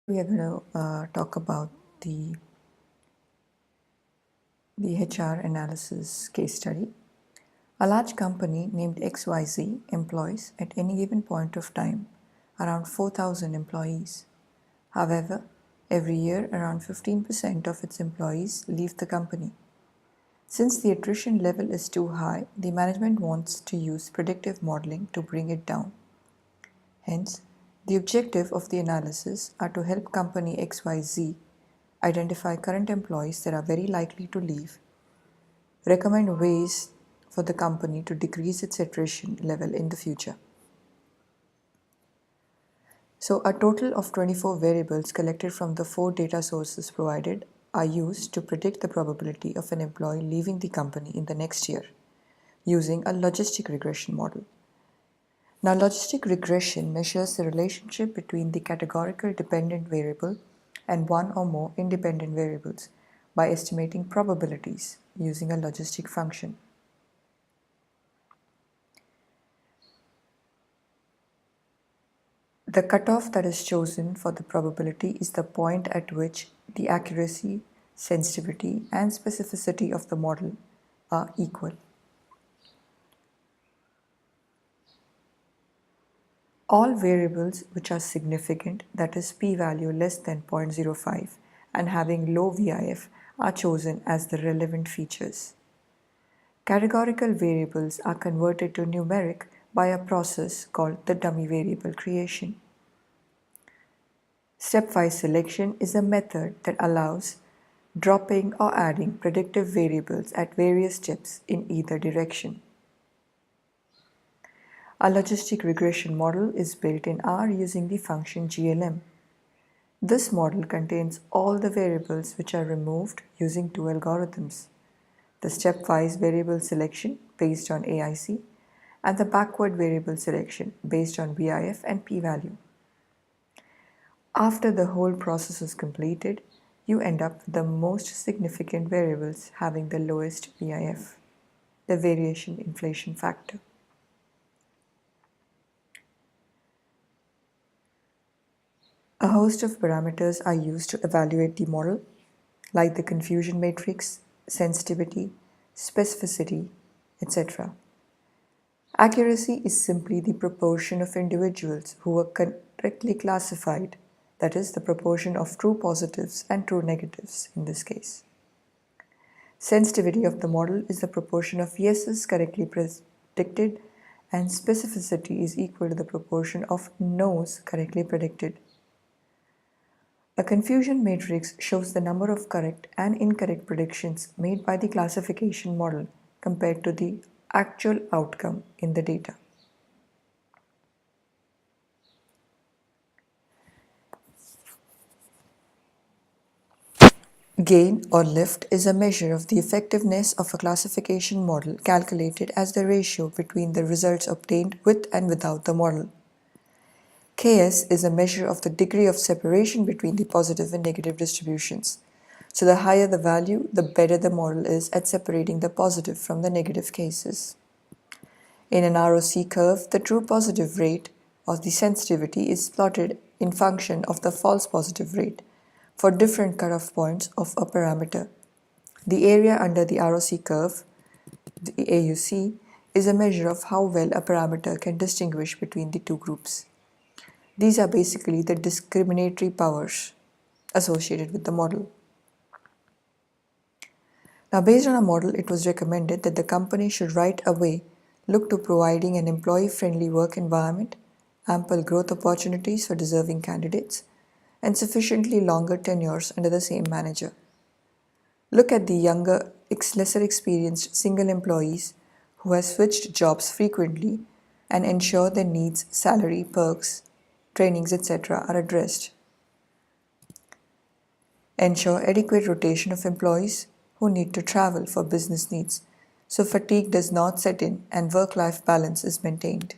We are going to talk about the HR analysis case study. A large company named XYZ employs at any given point of time around 4,000 employees. However, every year around 15% of its employees leave the company. Since the attrition level is too high, the management wants to use predictive modeling to bring it down. Hence, the objective of the analysis are to help company XYZ identify current employees that are very likely to leave, recommend ways for the company to decrease its attrition level in the future. So, a total of 24 variables collected from the 4 data sources provided are used to predict the probability of an employee leaving the company in the next year using a logistic regression model. Now, logistic regression measures the relationship between the categorical dependent variable and one or more independent variables by estimating probabilities using a logistic function. The cutoff that is chosen for the probability is the point at which the accuracy, sensitivity, and specificity of the model are equal. All variables which are significant, that is p-value less than 0.05 and having low VIF, are chosen as the relevant features. Categorical variables are converted to numeric by a process called the dummy variable creation. Stepwise selection is a method that allows dropping or adding predictive variables at various steps in either direction. A logistic regression model is built in R using the function GLM. This model contains all the variables which are removed using 2 algorithms: the stepwise variable selection based on AIC and the backward variable selection based on VIF and p-value. After the whole process is completed, you end up with the most significant variables having the lowest VIF, the variation inflation factor. A host of parameters are used to evaluate the model, like the confusion matrix, sensitivity, specificity, etc. Accuracy is simply the proportion of individuals who were correctly classified, that is, the proportion of true positives and true negatives in this case. Sensitivity of the model is the proportion of yeses correctly predicted, and specificity is equal to the proportion of no's correctly predicted. A confusion matrix shows the number of correct and incorrect predictions made by the classification model compared to the actual outcome in the data. Gain or lift is a measure of the effectiveness of a classification model calculated as the ratio between the results obtained with and without the model. KS is a measure of the degree of separation between the positive and negative distributions. So the higher the value, the better the model is at separating the positive from the negative cases. In an ROC curve, the true positive rate of the sensitivity is plotted in function of the false positive rate for different cutoff points of a parameter. The area under the ROC curve, the AUC, is a measure of how well a parameter can distinguish between the two groups. These are basically the discriminatory powers associated with the model. Now, based on a model, it was recommended that the company should right away look to providing an employee-friendly work environment, ample growth opportunities for deserving candidates, and sufficiently longer tenures under the same manager. Look at the younger, lesser experienced single employees who have switched jobs frequently and ensure their needs, salary, perks, trainings, etc. are addressed. Ensure adequate rotation of employees who need to travel for business needs, so fatigue does not set in and work-life balance is maintained.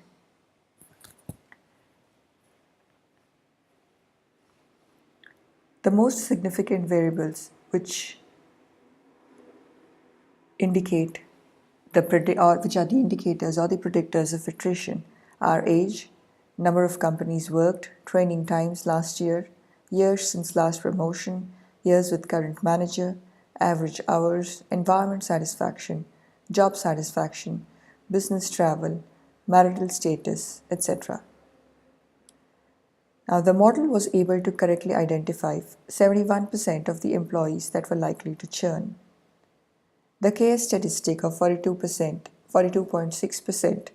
The most significant variables which indicate which are the indicators or the predictors of attrition are age, number of companies worked, training times last year, years since last promotion, years with current manager, average hours, environment satisfaction, job satisfaction, business travel, marital status, etc. Now, the model was able to correctly identify 71% of the employees that were likely to churn. The KS statistic of 42.6%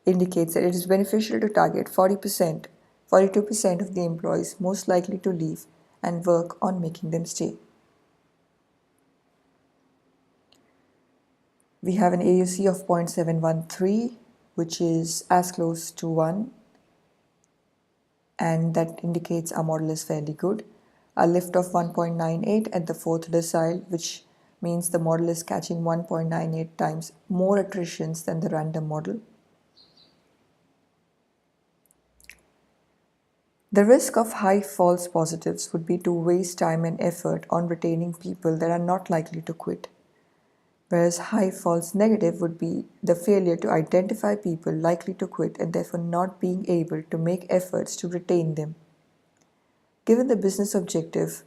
indicates that it is beneficial to target 42% of the employees most likely to leave and work on making them stay. We have an AUC of 0.713, which is as close to 1, and that indicates our model is fairly good. A lift of 1.98 at the fourth decile, which means the model is catching 1.98 times more attritions than the random model. The risk of high false positives would be to waste time and effort on retaining people that are not likely to quit, whereas high false negative would be the failure to identify people likely to quit and therefore not being able to make efforts to retain them. Given the business objective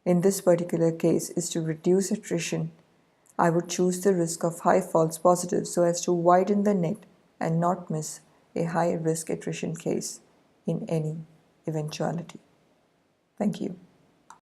in this particular case is to reduce attrition, I would choose the risk of high false positives so as to widen the net and not miss a high risk attrition case in any eventuality. Thank you.